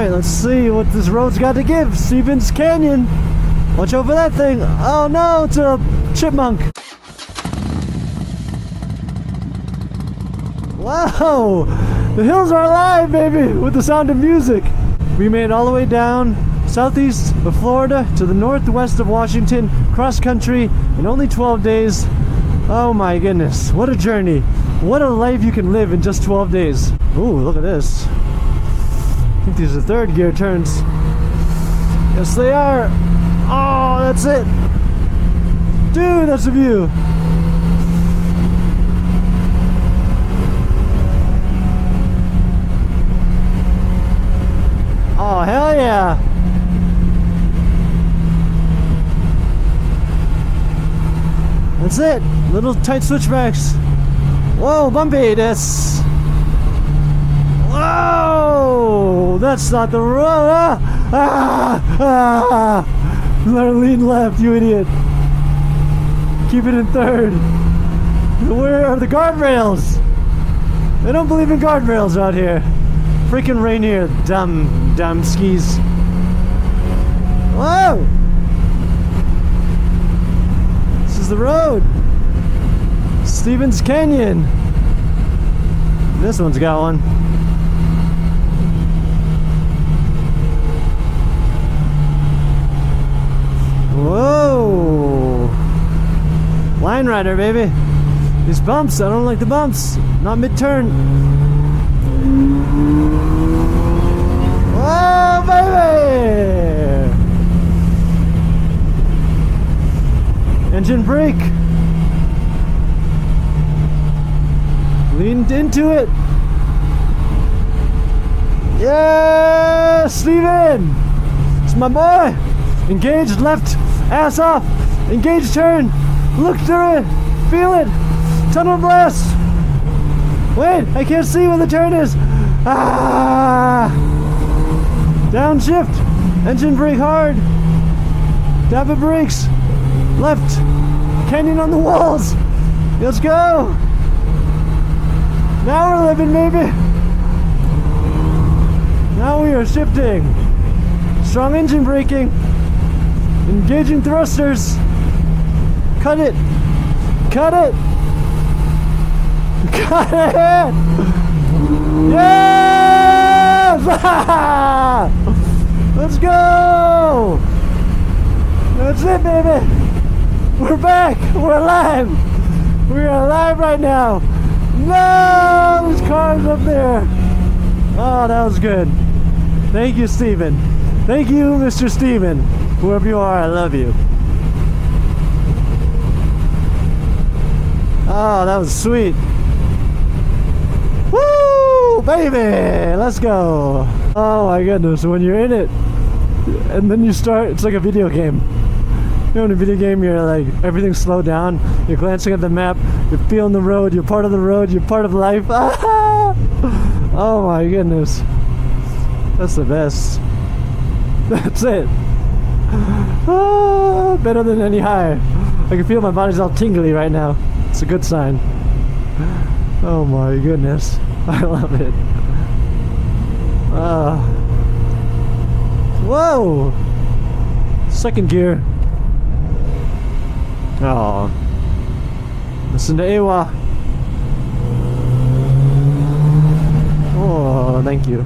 Alright, let's see what this road's got to give. Stevens Canyon. Watch out for that thing. Oh no, it's a chipmunk. Wow, the hills are alive, baby, with the sound of music. We made it all the way down southeast of Florida to the northwest of Washington, cross country in only 12 days. Oh my goodness, what a journey. What a life you can live in just 12 days. Ooh, look at this. I think these are third gear turns. Yes, they are. Oh, that's it. Dude, that's a view. Oh, hell yeah. That's it. Little tight switchbacks. Whoa, bumpy. That's... Whoa! That's not the road. Lean left, you idiot. Keep it in third. Where are the guardrails? They don't believe in guardrails out here. Freaking Rainier, dumb skis. Whoa! This is the road. Stevens Canyon. This one's got one. Whoa! Line rider, baby. These bumps, I don't like the bumps. Not mid-turn. Whoa, baby! Engine brake. Leaned into it. Yeah, Steven! It's my boy. Engaged left, ass off. Engaged turn. Look through it. Feel it. Tunnel blast. Wait, I can't see where the turn is. Ah! Downshift. Engine brake hard. Dab of brakes. Left. Canyon on the walls. Let's go. Now we're living, baby. Now we are shifting. Strong engine braking. Engaging thrusters. Cut it. Cut it. Cut it. Yes! Let's go. That's it, baby. We're back. We're alive. We are alive right now. No, there's cars up there. Oh, that was good. Thank you, Steven. Thank you, Mr. Steven. Whoever you are, I love you. Oh, that was sweet. Woo, baby. Let's go. Oh my goodness, when you're in it, and then you start, it's like a video game. You know, in a video game, you're like, everything's slowed down. You're glancing at the map. You're feeling the road. You're part of the road. You're part of life. Oh my goodness. That's the best. That's it. Ah, better than any high. I can feel my body's all tingly right now. It's a good sign. Oh my goodness. I love it. Whoa! Second gear. Oh. Listen to Ewa. Oh, thank you.